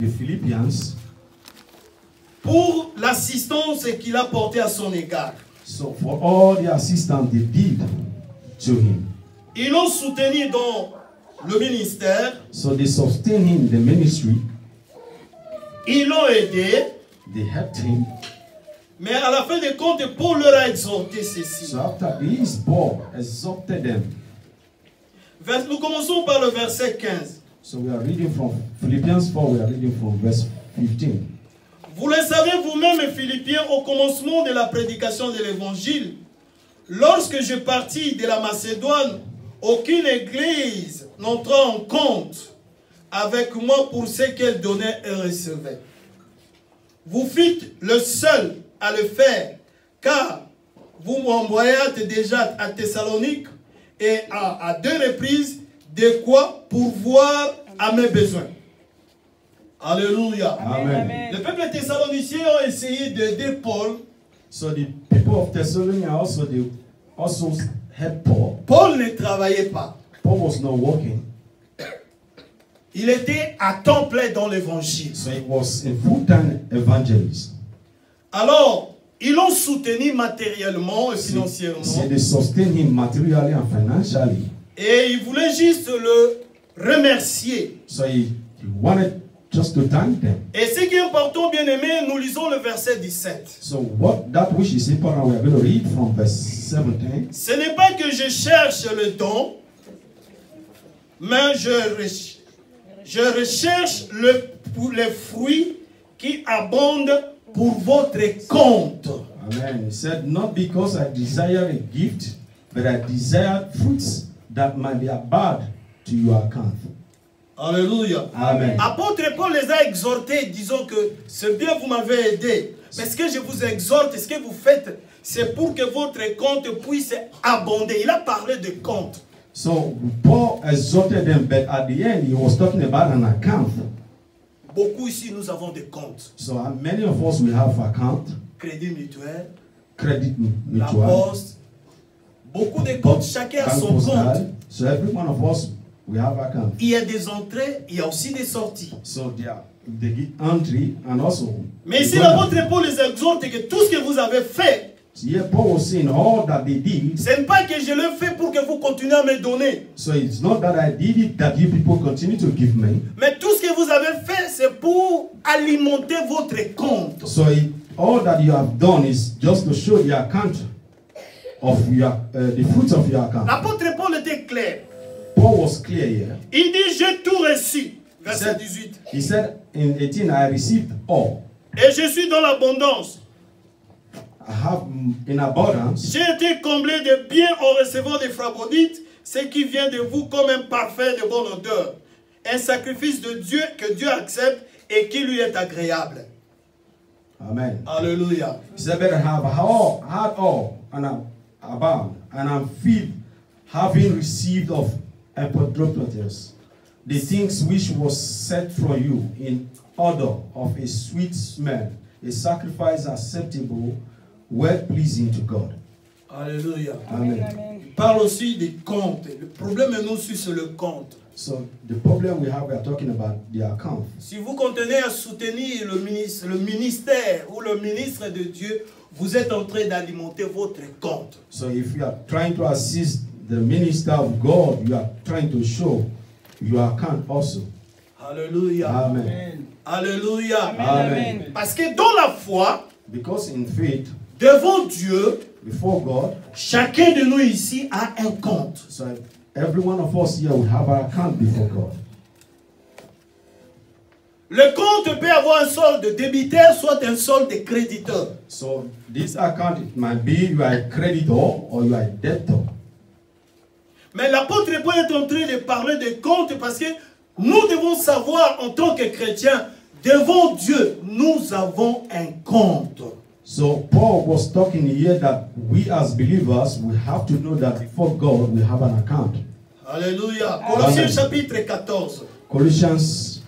the Philippians, pour l'assistance qu'il a portée à son égard. so for all the assistance they did to him. Ils l'ont soutenu dans le ministère. So they sustained him in the ministry. Ils l'ont aidé. They helped him. Mais à la fin des comptes, Paul leur a exhorté ceci. So after this, Paul exhorted them. Nous commençons par le verset 15. So we are reading from Philippians 4, we are reading from verse 15. Vous le savez vous-même, Philippiens, au commencement de la prédication de l'évangile, lorsque je partis de la Macédoine, aucune église n'entra en compte avec moi pour ce qu'elle donnait et recevait. Vous fîtes le seul à le faire, car vous m'envoyâtes déjà à Thessalonique et à 2 reprises de quoi pourvoir à mes besoins. Alléluia. Amen. Le peuple thessalonicien a essayé d'aider Paul. So the people of Thessalonica also helped Paul. Paul ne travaillait pas. Paul was not working. Il était à temps plein dans l'évangile. So he was a full-time evangelist. Alors, ils l'ont soutenu matériellement et financièrement. So they sustained him materially and financially. Et ils voulaient juste le remercier. So he wanted just to thank them. Et ce qui est important, bien aimé, nous lisons le verset 17. So that which is important, we are going to read from verse 17. Ce n'est pas que je cherche le don, mais je recherche les fruits qui abondent pour votre compte. Amen. He said, not because I desire a gift, but I desire fruits that might be abound to your account. Alléluia. Amen. Apôtre Paul les a exhortés, disons que c'est bien, vous m'avez aidé. Mais ce que je vous exhorte, ce que vous faites, c'est pour que votre compte puisse abonder. Il a parlé de compte. So Paul exhorted them, but at the end he was talking about an account. Beaucoup ici, nous avons des comptes. So many of us, we have account, Crédit mutuel, credit la mutual, poste. Beaucoup de comptes, chacun a bank son compte. postal. So every one of us, we have account. Il y a des entrées, il y a aussi des sorties. So they get entry and also. Mais ici, l'apôtre Paul les exhorte que tout ce que vous avez fait, Yeah, Paul was saying all that they did. ce n'est pas que je le fais pour que vous continuez à me donner. So it's not that I did it that you people continue to give me. Mais tout ce que vous avez fait, c'est pour alimenter votre compte. So all that you have done is just to show the account of your the fruits of your account. L'apôtre Paul était clair. Paul was clear here. Il dit, j'ai tout reçu. Verset 18. He said in 18, I received all. Et je suis dans l'abondance. I have in abundance. J'ai été comblé de biens en recevant des frabodites, ce qui vient de vous comme un parfait de bonne odeur. Un sacrifice de Dieu que Dieu accepte et qui lui est agréable. Amen. Alléluia. He said, but I have had all and abound, and I'm filled, having received of Epaphroditus the things which was set from you in order of a sweet smell, a sacrifice acceptable, well pleasing to God. Alléluia. Amen. Il parle aussi des comptes. Le problème est nous sur le compte. So the problem we are talking about the account. Si vous continuez à soutenir le ministère ou le ministre de Dieu, vous êtes en train d'alimenter votre compte. So if you are trying to assist the minister of God, you are trying to show your account also. Alléluia. Amen. Alléluia. Amen. Parce que dans la foi, Because in faith, devant Dieu, before God, chacun de nous ici a un compte. so every one of us here will have our account before God. Le compte peut avoir un solde débiteur, soit un solde créditeur. So this account, it might be you are a creditor or you are a debtor. Mais l'apôtre Paul est en train de parler de compte parce que nous devons savoir en tant que chrétiens, devant Dieu, nous avons un compte. So Paul was talking here that we as believers, we have to know that before God we have an account. Alléluia. Colossiens chapitre 14. Colossians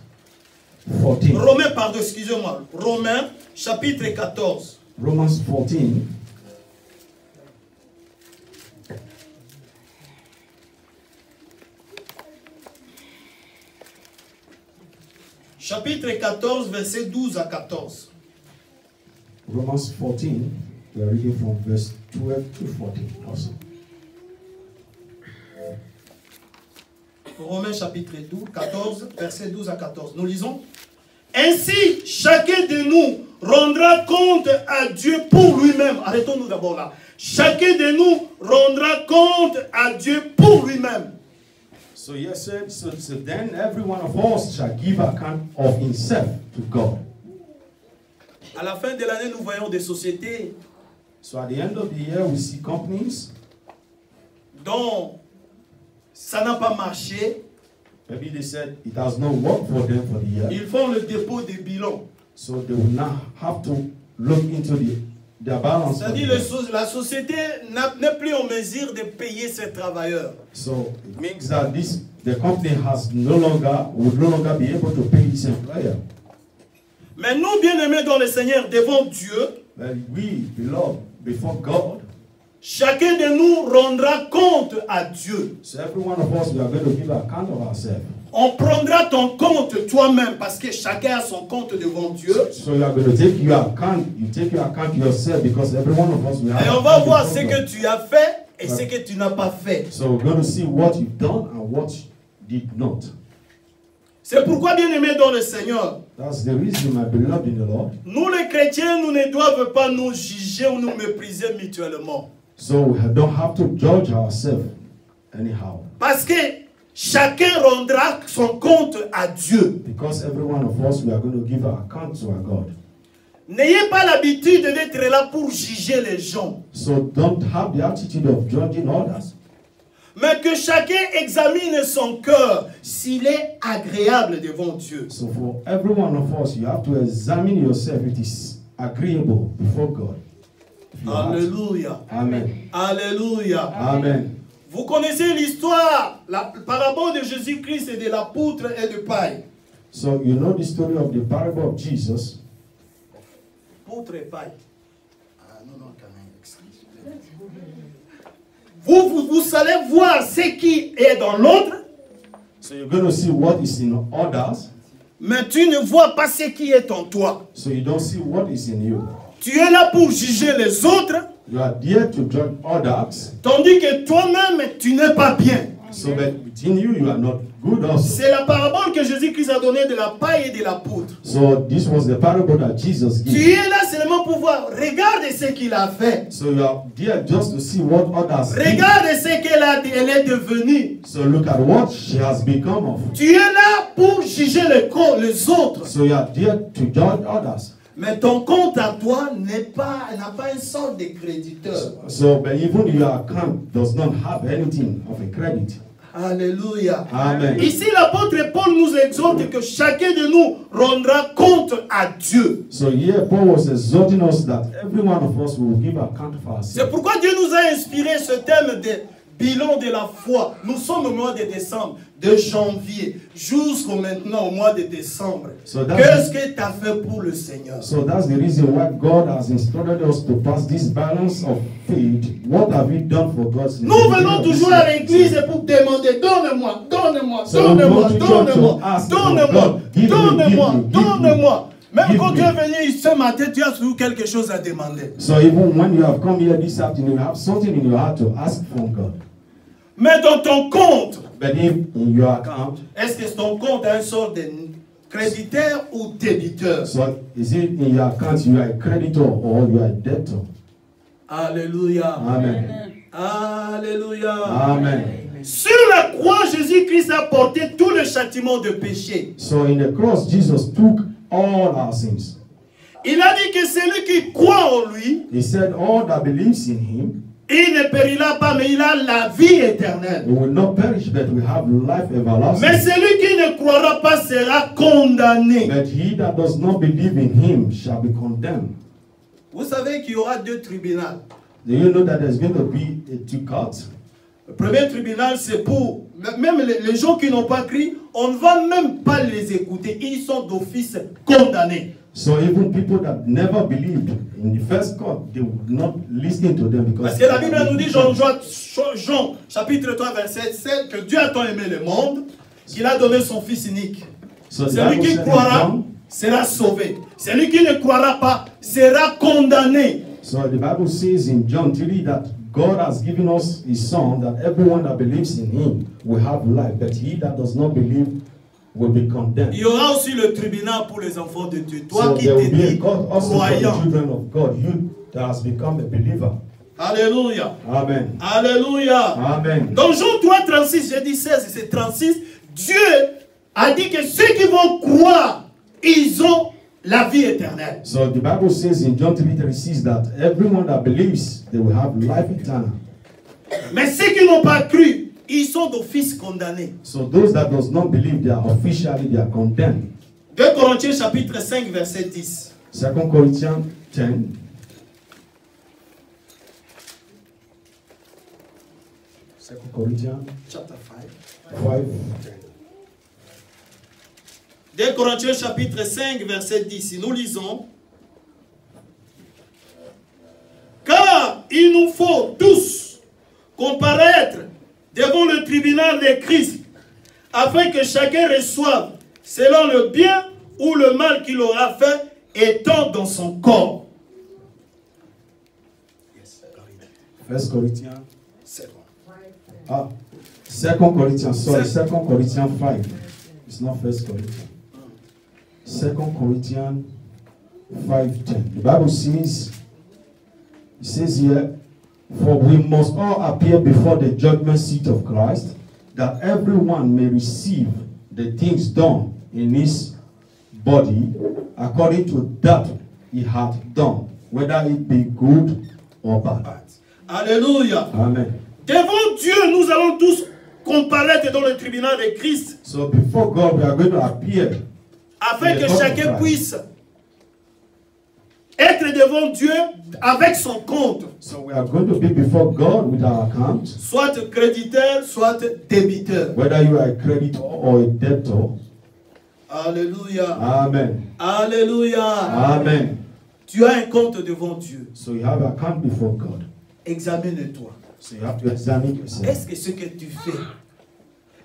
14. Romains, pardon, excusez-moi. Romains chapitre 14. Romans 14. chapitre 14, versets 12 à 14. Romans 14, we are reading from verse 12 to 14 also. Romains chapitre 14, versets 12 à 14. Nous lisons. Ainsi, chacun de nous rendra compte à Dieu pour lui-même. Arrêtons-nous d'abord là. Chacun de nous rendra compte à Dieu pour lui-même. So yes, so then every one of us shall give account of himself to God. À la fin de l'année, nous voyons des sociétés So at the end of the year, we see companies dont ça n'a pas marché. maybe they said it has not worked for them for the year. Ils font le dépôt des bilans. So they will now have to look into their balance. C'est-à-dire la société n'est plus en mesure de payer ses travailleurs. So it means that the company would no longer be able to pay its employer. Mais nous, bien-aimés dans le Seigneur, devant Dieu, But we, beloved, before God, chacun de nous rendra compte à Dieu. so every one of us, we are going to give account of ourselves. On prendra ton compte toi-même parce que chacun a son compte devant Dieu. So you are going to take your account. You take your account yourself because every one of us we have. Et on va voir ce que tu as fait et ce que tu n'as pas fait. So we're going to see what you've done and what you did not. C'est pourquoi, bien-aimés dans le Seigneur, That's the reason, my beloved in the Lord. nous les chrétiens, nous ne devons pas nous juger ou nous mépriser mutuellement. So we don't have to judge ourselves anyhow. Parce que chacun rendra son compte à Dieu. Because every one of us, we are going to give our account to our God. N'ayez pas l'habitude d'être là pour juger les gens. So don't have the attitude of judging others. Mais que chacun examine son cœur s'il est agréable devant Dieu. So for every one of us, you have to examine yourself if it is agreeable before God. Alléluia. Amen. Alléluia. Amen. Vous connaissez l'histoire, la parabole de Jésus-Christ et de la poutre et de paille. So you know the story of the parable of Jesus. Poutre et paille. Ah, non, quand même, excusez-moi. Vous allez voir ce qui est dans l'autre. So you're going to see what is in others. Mais tu ne vois pas ce qui est en toi. So you don't see what is in you. Tu es là pour juger les autres. You are there to judge others. Tandis que toi-même, tu n'es pas bien. So that within you, you are not good also. C'est la parabole que Jésus-Christ a donnée de la paille et de la poutre. So this was the parable that Jesus Tu gave. es là seulement pour voir. Regarde ce qu'il a fait. So you are there just to see what others did. Regarde ce qu'elle est devenue. So look at what she has become of. Tu es là pour juger les autres. So you are there to judge others. Mais ton compte à toi n'a pas un sort de créditeur. So but even your account does not have anything of a credit. Alléluia. Amen. Ici, l'apôtre Paul nous exhorte que chacun de nous rendra compte à Dieu. So here Paul was exhorting us that every one of us will give account of C'est ourselves. pourquoi Dieu nous a inspiré ce thème de bilan de la foi. Nous sommes au mois de décembre, de janvier, jusqu'au maintenant au mois de décembre. So that's- Qu'est-ce que tu as fait pour le Seigneur? So that's the reason why God has instructed us to pass this balance of faith. What have we done for God? since Nous the beginning venons of this toujours à year? l'église pour demander, donne-moi, donne-moi, So we donne-moi, go to church donne-moi, to ask donne-moi, God, give me, donne-moi, give me, give me. donne-moi. Même Give quand me. tu es venu ce matin, tu as toujours quelque chose à demander. So even when you have come here this afternoon, you have something in your heart to ask from God. Mais dans ton compte, But if in your account, est-ce que ton compte a un sort de créditeur ou débiteur? so is it in your account you are a creditor or you are a debtor? Alléluia. Amen. Alléluia. Amen. Sur la croix, Jésus-Christ a porté tout le châtiment de péché. So in the cross, Jesus took all our sins. Il a dit que celui qui croit en lui, He said, all that believes in him, il ne périra pas, mais il a la vie éternelle. we will not perish, but we have life everlasting. Mais celui qui ne croira pas sera condamné. But he that does not believe in him shall be condemned. Vous savez qu'il y aura deux tribunaux. Do you know that there's going to be two courts? Le premier tribunal, c'est pour... Même les gens qui n'ont pas cru, on ne va même pas les écouter. Ils sont d'office condamnés. So even people that never believed in the first court, they would not listen to them because... Parce que la Bible nous dit, Jean chapitre 3, verset 7, que Dieu a tant aimé le monde qu'il a donné son Fils unique. So the Celui Bible qui said in croira John, sera sauvé. Celui qui ne croira pas sera condamné. so the Bible says in John 3 that God has given us his son, that everyone that believes in him will have life, but he that does not believe will be condemned. Il y aura aussi le tribunal pour les enfants de Dieu. Toi So qui there te will be a dis God also for the croyant. children of God, you that has become a believer. Alléluia. Amen. Alléluia. Amen. Dans Jean 3, 36, j'ai dit 16, c'est 36. Dieu a dit que ceux qui vont croire, ils ont la vie éternelle. So the Bible says in John 3:36 that everyone that believes, they will have life eternal. Mais ceux qui n'ont pas cru, ils sont d'office condamnés. So those that does not believe, they are condemned. 2 Corinthiens chapitre 5, verset 10. 2 Corinthians 10. Corinthians Chapter 5. 5. 2 Corinthiens chapitre 5, verset 10. Si nous lisons. Car il nous faut tous comparaître devant le tribunal de Christ, afin que chacun reçoive selon le bien ou le mal qu'il aura fait, étant dans son corps. 1 Corinthians. 2 Corinthians, sorry, 2 Corinthians 5. It's not 1 Corinthians. 2 Corinthians 5:10. The Bible says, it says here, for we must all appear before the judgment seat of Christ, that everyone may receive the things done in his body according to that he hath done, whether it be good or bad. Alléluia. Amen. Devant Dieu, nous allons tous comparaître dans le tribunal de Christ, So before God, we are going to appear. afin que Yes, chacun right. puisse être devant Dieu avec son compte, So we are going to be before God with our account, soit créditeur, soit débiteur. whether you are a creditor or a debtor. Alléluia. Amen. Alléluia. Amen. Tu as un compte devant Dieu. So you have an account before God. Examine-toi. So you have to examine yourself. Est-ce que ce que tu fais,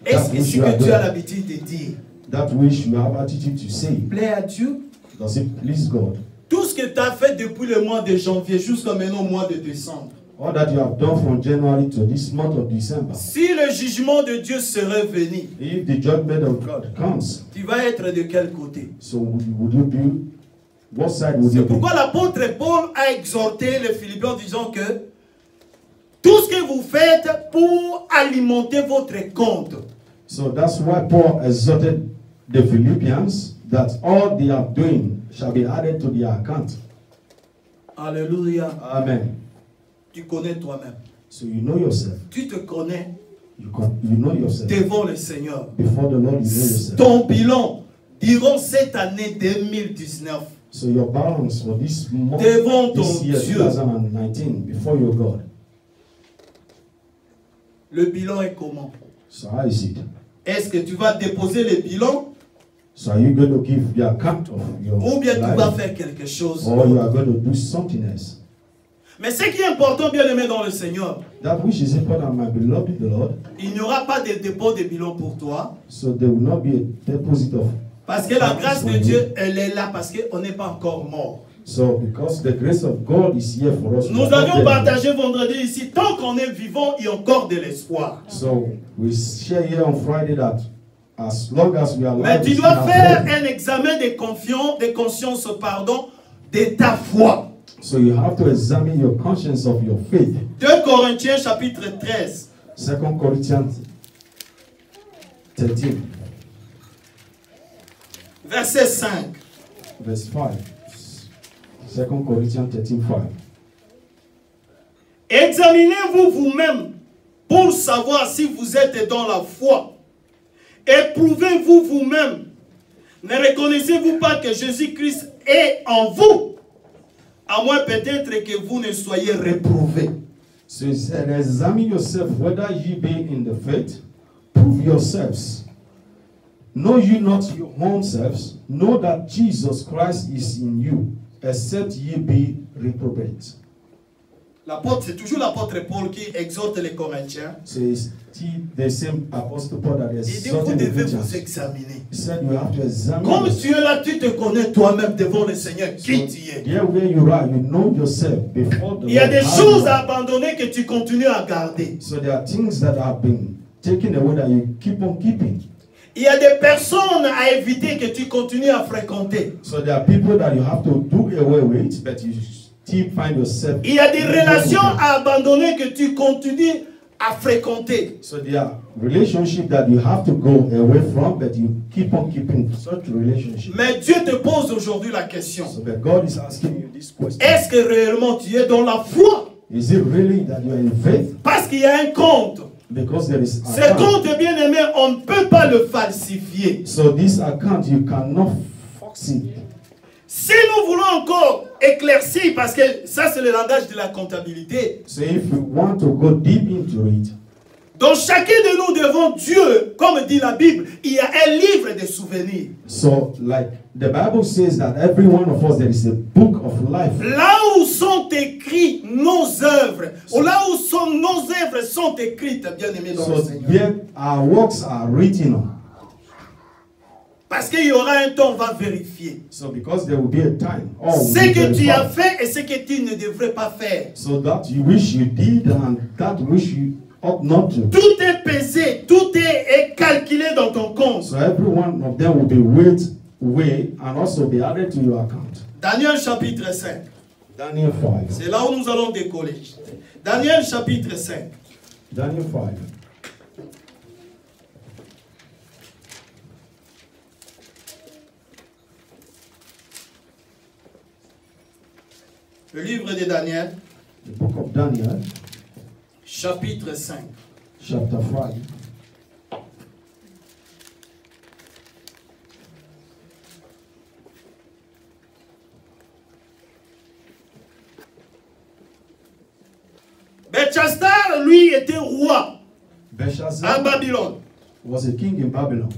est-ce que which ce you are que tu as doing, l'habitude de dire, that which you have attitude to say, plaît à Dieu? does it please God? Tout ce que tu as fait depuis le mois de janvier jusqu'à maintenant au mois de décembre, All that you have done from January to this month of December, si le jugement de Dieu serait venu, if the judgment of God comes, tu vas être de quel côté? so would you be, what side would you C'est be? pourquoi l'apôtre Paul a exhorté les Philippiens en disant que tout ce que vous faites pour alimenter votre compte, So that's why Paul exhorted the Philippians that all they are doing shall be added to their account. alléluia, Amen. tu connais toi-même. So you know yourself. Tu te connais You know yourself. devant le Seigneur. Before the Lord, you know yourself. Ton bilan, durant cette année 2019, So your balance for this month, devant this ton year, Dieu, 2019, before your God. le bilan est comment? So how is it? Est-ce que tu vas déposer le bilan So are you going to give the account of your ou bien tu vas life, faire quelque chose? or you are going to do something else? Mais ce qui est important, bien aimé dans le Seigneur, That which is important, my beloved in the Lord. il n'y aura pas de dépôt de bilan pour toi. So there will not be a deposit of. Parce que la grâce de Dieu, elle est là parce qu'on n'est pas encore mort. So because the grace of God is here for us. we Nous are not avions dead. partagé vendredi ici, tant qu'on est vivant, il y a encore de l'espoir. So we share here on Friday that as long as we are Mais alive, tu we dois still faire have hope. un examen de conscience, pardon, de ta foi. So you have to examine your conscience of your faith. 2 Corinthiens chapitre 13. 2 Corinthians 13, Verset 5. verse 5. 2 Corinthians 13, 5. Examinez-vous vous-même pour savoir si vous êtes dans la foi. Éprouvez-vous vous-même. Ne reconnaissez-vous pas que Jésus-Christ est en vous? À moins peut-être que vous ne soyez réprouvés. So he said, examine yourself whether ye be in the faith. Prove yourselves. Know you not your own selves. Know that Jesus Christ is in you, except ye be reprobate. L'apôtre, c'est toujours l'apôtre Paul qui exhorte les Corinthiens. So it's still the same Apostle Paul that is Il dit, vous devez vous examiner. He said you have to examine. Comme tu es là, tu te connais toi-même devant le Seigneur. Qui tu es? There where you are, you know yourself before the Il y a Lord. des choses à abandonner que tu continues à garder. So there are things that have been taken away that you keep on keeping. Il y a des personnes à éviter que tu continues à fréquenter. So there are people that you have to do away with, but you still find yourself. Il y a des relations à abandonner que tu continues à fréquenter. So there are relationships that you have to go away from, but you keep on keeping such relationships. Mais Dieu te pose aujourd'hui la question. So but God is asking you this question. Est-ce que réellement tu es dans la foi? Is it really that you are in faith? Parce qu'il y a un compte. Because there is Ce account. compte, bien aimé, on ne peut pas le falsifier. So this account you cannot fox it. Si nous voulons encore éclaircir, parce que ça c'est le langage de la comptabilité, So if you want to go deep into it, donc chacun de nous devant Dieu, comme dit la Bible, il y a un livre de souvenirs. so like the Bible says that every one of us there is a book of life. Là où sont écrites nos œuvres, ou là où nos œuvres sont écrites, bien aimé dans le So Seigneur. there our works are written on. Parce qu'il y aura un temps, on va vérifier. So because there will be a time. Oh, Ce que tu as fait et ce que tu ne devrais pas faire. So that you wish you did and that wish you ought not to. Tout est pesé, tout est calculé dans ton compte. So every one of them will be weighed and also be added to your account. Daniel chapitre 5. Daniel 5. C'est là où nous allons décoller. Daniel chapitre 5. Daniel 5. Le livre de Daniel, The book of Daniel, chapitre 5. chapter 5. Belchassar, lui, était roi à Belshazzar Babylone. was a king in Babylon.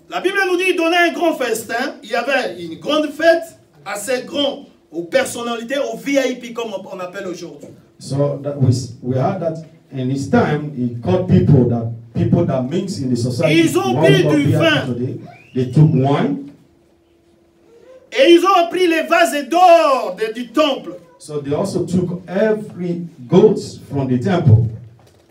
La Bible nous dit qu'il donnait un grand festin. Il y avait une grande fête, assez grande, aux personnalités, aux VIP, comme on appelle aujourd'hui. So that we had that in his time. He called people that mix in the society. Ils ont One bu of du the vin. today, they took wine. Et ils ont pris les vases d'or du temple So they also took every goat from the temple.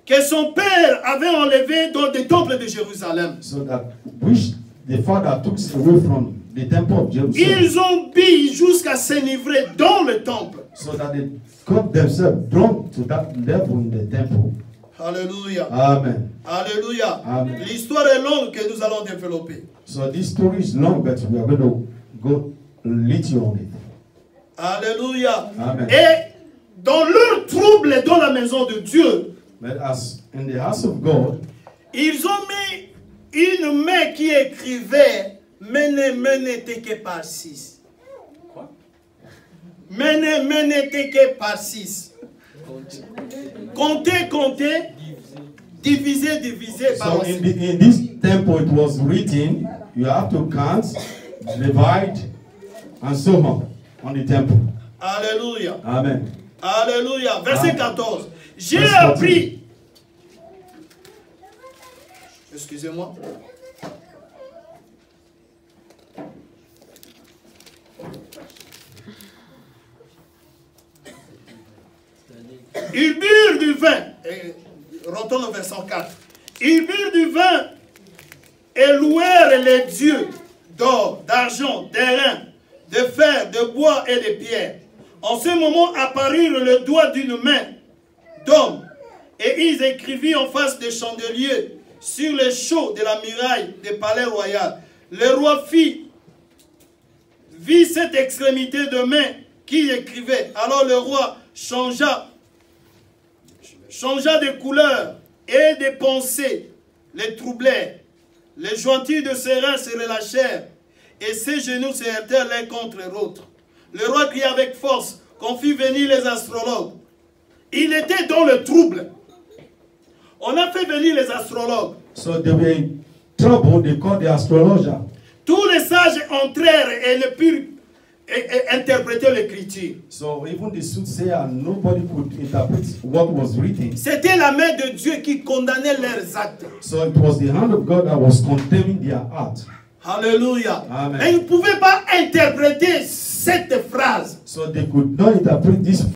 que son père avait enlevé dans le temple de Jérusalem. So that which the father took away from the temple of Jerusalem. Ils ont bu jusqu'à s'enivrer dans le temple. So that they got themselves drunk to that level in the temple. Alléluia. Amen. Alléluia. Amen. L'histoire est longue que nous allons développer. So this story is long, but we are going to go little on it. Alléluia. Amen. Et dans leur trouble dans la maison de Dieu, But as in the house of God, ils ont mis une main qui écrivait Mene mene teke par 6. Mene mene teke par 6. Comptez, comptez. Diviser, diviser par so 6. in this temple it was written, you have to count, divide, and so on the temple. Alléluia. Amen. Alléluia. Verset Amen. 14. J'ai Verset appris. Excusez-moi. Ils burent du vin. Et retourne au verset 4. Ils burent du vin et louèrent les dieux d'or, d'argent, d'airain, de fer, de bois et de pierre. En ce moment apparurent le doigt d'une main d'homme, et ils écrivirent en face des chandeliers sur les chauds de la muraille du palais royal. Le roi vit cette extrémité de main qui écrivait. Alors le roi changea de couleur et de pensée, les troublèrent. Les jointures de ses reins se relâchèrent et ses genoux se heurtèrent l'un contre l'autre. Le roi cria avec force qu'on fit venir les astrologues. Il était dans le trouble. On a fait venir les astrologues. So they were in trouble, they called the astrologer. Tous les sages entrèrent et ne purent interpréter l'écriture. So even the soothsayer, nobody could interpret what was written. C'était la main de Dieu qui condamnait leurs actes. So it was the hand of God that was condemning their heart. Alléluia. Amen. Et ils ne pouvaient pas interpréter cette phrase. So they could not interpret this